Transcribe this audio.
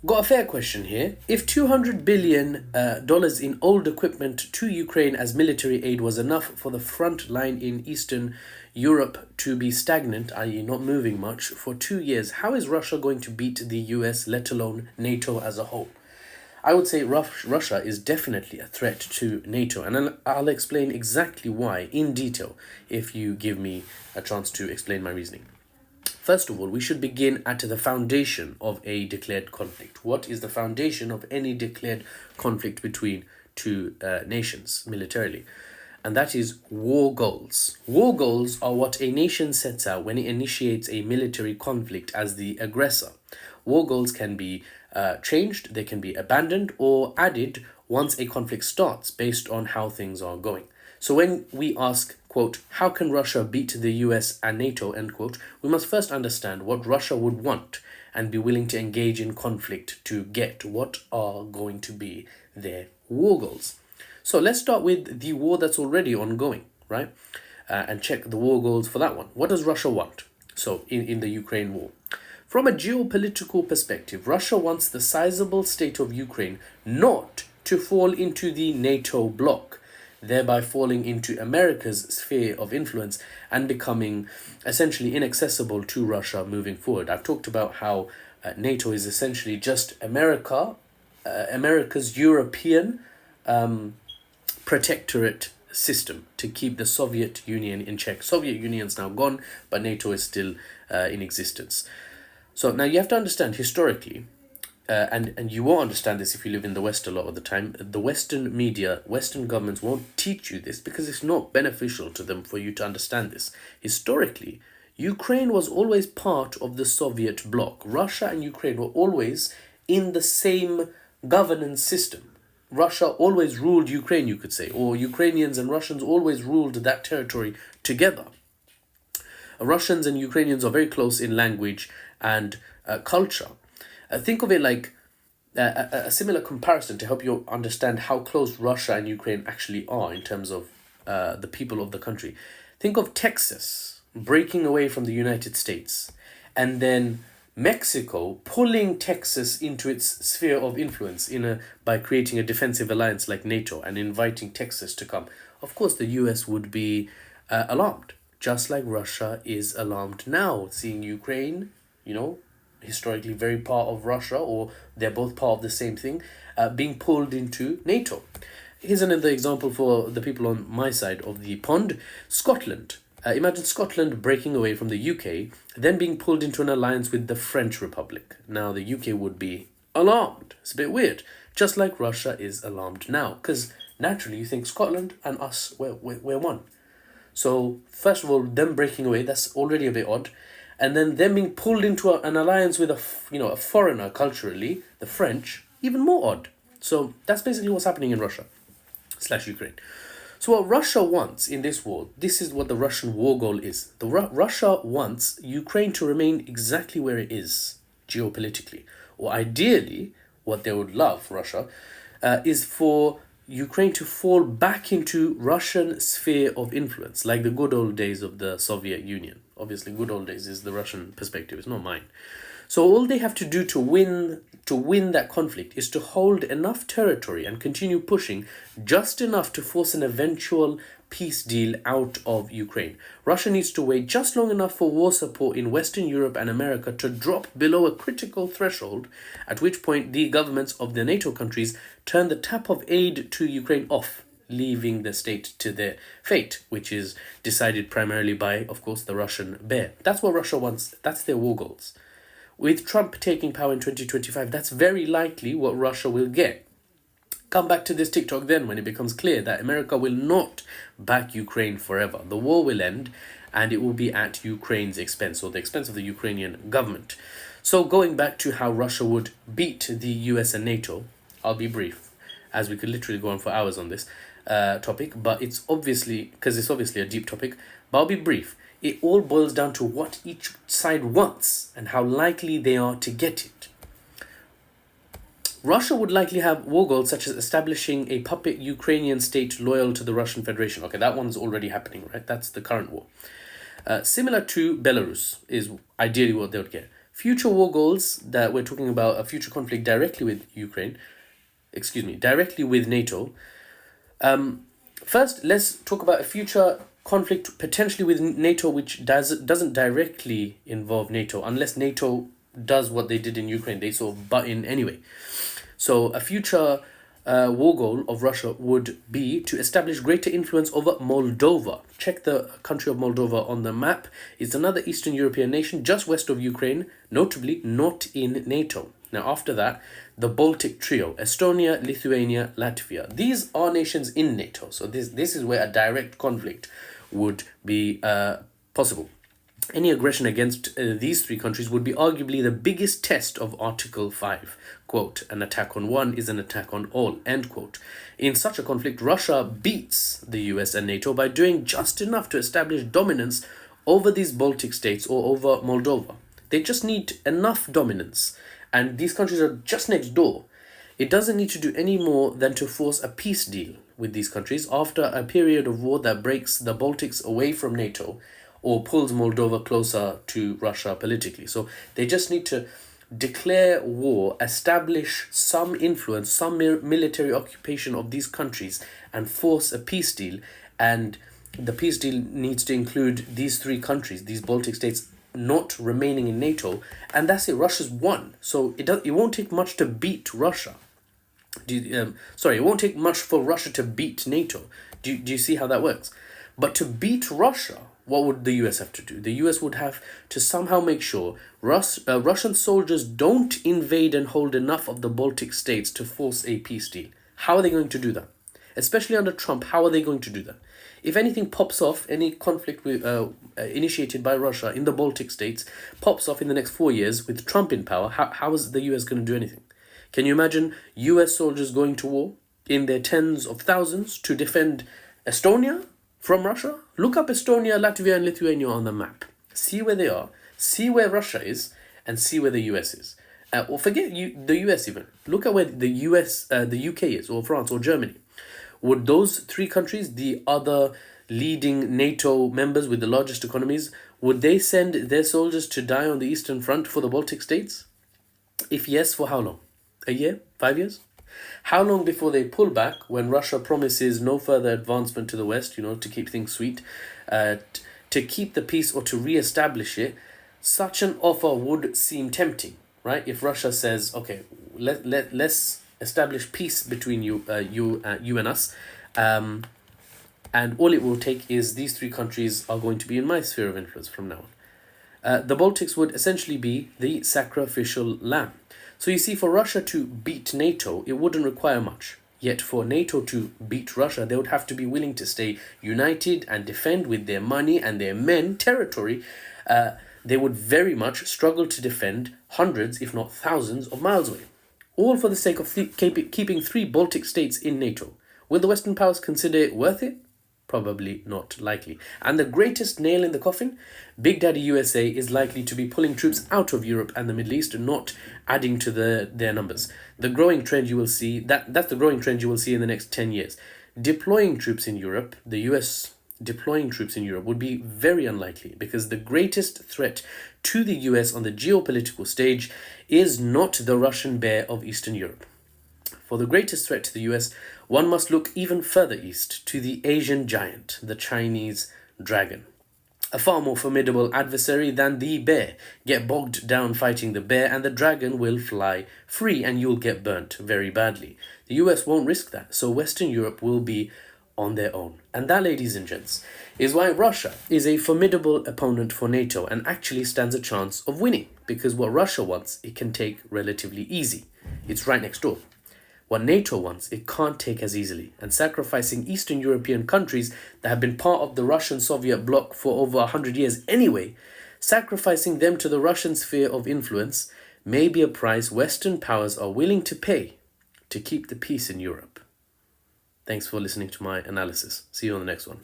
Got a fair question here. If $200 billion dollars in old equipment to Ukraine as military aid was enough for the front line in Eastern Europe to be stagnant, i.e., not moving much, for 2 years, how is Russia going to beat the US, let alone NATO as a whole? I would say Russia is definitely a threat to NATO, and I'll explain exactly why in detail if you give me a chance to explain my reasoning. First of all, we should begin at the foundation of a declared conflict. What is the foundation of any declared conflict between two nations militarily? And that is war goals. War goals are what a nation sets out when it initiates a military conflict as the aggressor. War goals can be changed, they can be abandoned or added once a conflict starts based on how things are going. So when we ask, quote, how can Russia beat the US and NATO, end quote, we must first understand what Russia would want and be willing to engage in conflict to get what are going to be their war goals. So let's start with the war that's already ongoing, right? And check the war goals for that one. What does Russia want? So in the Ukraine war. From a geopolitical perspective, Russia wants the sizable state of Ukraine not to fall into the NATO bloc, thereby falling into America's sphere of influence and becoming essentially inaccessible to Russia moving forward. I've talked about how NATO is essentially just America's European protectorate system to keep the Soviet Union in check. Soviet Union's now gone, but NATO is still in existence. So now you have to understand historically, and you won't understand this if you live in the West a lot of the time, the Western media, Western governments won't teach you this because it's not beneficial to them for you to understand this. Historically, Ukraine was always part of the Soviet bloc. Russia and Ukraine were always in the same governance system. Russia always ruled Ukraine, you could say, or Ukrainians and Russians always ruled that territory together. Russians and Ukrainians are very close in language and culture. Think of it like a similar comparison to help you understand how close Russia and Ukraine actually are in terms of the people of the country. Think of Texas breaking away from the United States and then Mexico pulling Texas into its sphere of influence by creating a defensive alliance like NATO and inviting Texas to come. Of course, the US would be alarmed, just like Russia is alarmed now, seeing Ukraine, historically very part of Russia, or they're both part of the same thing, being pulled into NATO. Here's another example for the people on my side of the pond. Scotland. Imagine Scotland breaking away from the UK, then being pulled into an alliance with the French Republic. Now the UK would be alarmed. It's a bit weird. Just like Russia is alarmed now. Because naturally you think Scotland and us, we're one. So first of all, them breaking away, that's already a bit odd. And then them being pulled into an alliance with a foreigner culturally, the French, even more odd. So that's basically what's happening in Russia / Ukraine. So what Russia wants in this war, this is what the Russian war goal is. Russia wants Ukraine to remain exactly where it is geopolitically. Or ideally, what they would love, Russia, is for Ukraine to fall back into Russian sphere of influence, like the good old days of the Soviet Union. Obviously, good old days is the Russian perspective, it's not mine. So all they have to do to win that conflict is to hold enough territory and continue pushing just enough to force an eventual peace deal out of Ukraine. Russia needs to wait just long enough for war support in Western Europe and America to drop below a critical threshold, at which point the governments of the NATO countries turn the tap of aid to Ukraine off, leaving the state to their fate, which is decided primarily by, of course, the Russian bear. That's what Russia wants. That's their war goals. With Trump taking power in 2025, that's very likely what Russia will get. Come back to this TikTok then when it becomes clear that America will not back Ukraine forever. The war will end and it will be at Ukraine's expense, or the expense of the Ukrainian government. So going back to how Russia would beat the US and NATO, I'll be brief, as we could literally go on for hours on this topic, but it's obviously a deep topic, but I'll be brief. It all boils down to what each side wants and how likely they are to get it. Russia would likely have war goals such as establishing a puppet Ukrainian state loyal to the Russian Federation. Okay, that one's already happening, right? That's the current war. Similar to Belarus is ideally what they would get. Future war goals that we're talking about, a future conflict directly with directly with NATO. First, let's talk about a future conflict potentially with NATO, which doesn't directly involve NATO, unless NATO does what they did in Ukraine. They sort of butt in anyway. So a future war goal of Russia would be to establish greater influence over Moldova. Check the country of Moldova on the map. It's another Eastern European nation just west of Ukraine, notably not in NATO. Now, after that, the Baltic trio, Estonia, Lithuania, Latvia. These are nations in NATO. So this is where a direct conflict would be possible. Any aggression against these three countries would be arguably the biggest test of Article 5. Quote, an attack on one is an attack on all, end quote. In such a conflict, Russia beats the US and NATO by doing just enough to establish dominance over these Baltic states or over Moldova. They just need enough dominance, and these countries are just next door. It doesn't need to do any more than to force a peace deal with these countries after a period of war that breaks the Baltics away from NATO or pulls Moldova closer to Russia politically. So they just need to declare war, establish some influence, some military occupation of these countries, and force a peace deal. And the peace deal needs to include these three countries, these Baltic states, not remaining in NATO. And that's it. Russia's won. So it won't take much to beat Russia. It won't take much for Russia to beat NATO. Do you see how that works? But to beat Russia, what would the US have to do? The US would have to somehow make sure Russian soldiers don't invade and hold enough of the Baltic states to force a peace deal. How are they going to do that? Especially under Trump, how are they going to do that? If anything pops off, any conflict initiated by Russia in the Baltic states pops off in the next 4 years with Trump in power, how is the US going to do anything? Can you imagine US soldiers going to war in their tens of thousands to defend Estonia from Russia? Look up Estonia, Latvia, and Lithuania on the map. See where they are, see where Russia is, and see where the US is. Or forget the US even. Look at where the UK is, or France, or Germany. Would those three countries, the other leading NATO members with the largest economies, would they send their soldiers to die on the Eastern Front for the Baltic states? If yes, for how long? A year? 5 years? How long before they pull back when Russia promises no further advancement to the West, to keep things sweet, to keep the peace or to re-establish it? Such an offer would seem tempting, right? If Russia says, okay, let's establish peace between you and us, and all it will take is these three countries are going to be in my sphere of influence from now on. The Baltics would essentially be the sacrificial lamb. So you see, for Russia to beat NATO, it wouldn't require much. Yet for NATO to beat Russia, they would have to be willing to stay united and defend with their money and their men territory. They would very much struggle to defend hundreds, if not thousands, of miles away. All for the sake of keeping three Baltic states in NATO. Will the Western powers consider it worth it? Probably not likely. And the greatest nail in the coffin? Big Daddy USA is likely to be pulling troops out of Europe and the Middle East and not adding to their numbers. The growing trend you will see, that's the growing trend you will see in the next 10 years. Deploying troops in Europe, the US deploying troops in Europe would be very unlikely, because the greatest threat to the US on the geopolitical stage is not the Russian bear of Eastern Europe. For the greatest threat to the US, one must look even further east, to the Asian giant, the Chinese dragon. A far more formidable adversary than the bear. Get bogged down fighting the bear and the dragon will fly free and you'll get burnt very badly. The US won't risk that, so Western Europe will be on their own. And that, ladies and gents, is why Russia is a formidable opponent for NATO and actually stands a chance of winning, because what Russia wants, it can take relatively easy. It's right next door. What NATO wants, it can't take as easily, and sacrificing Eastern European countries that have been part of the Russian-Soviet bloc for over 100 years anyway, sacrificing them to the Russian sphere of influence may be a price Western powers are willing to pay to keep the peace in Europe. Thanks for listening to my analysis. See you on the next one.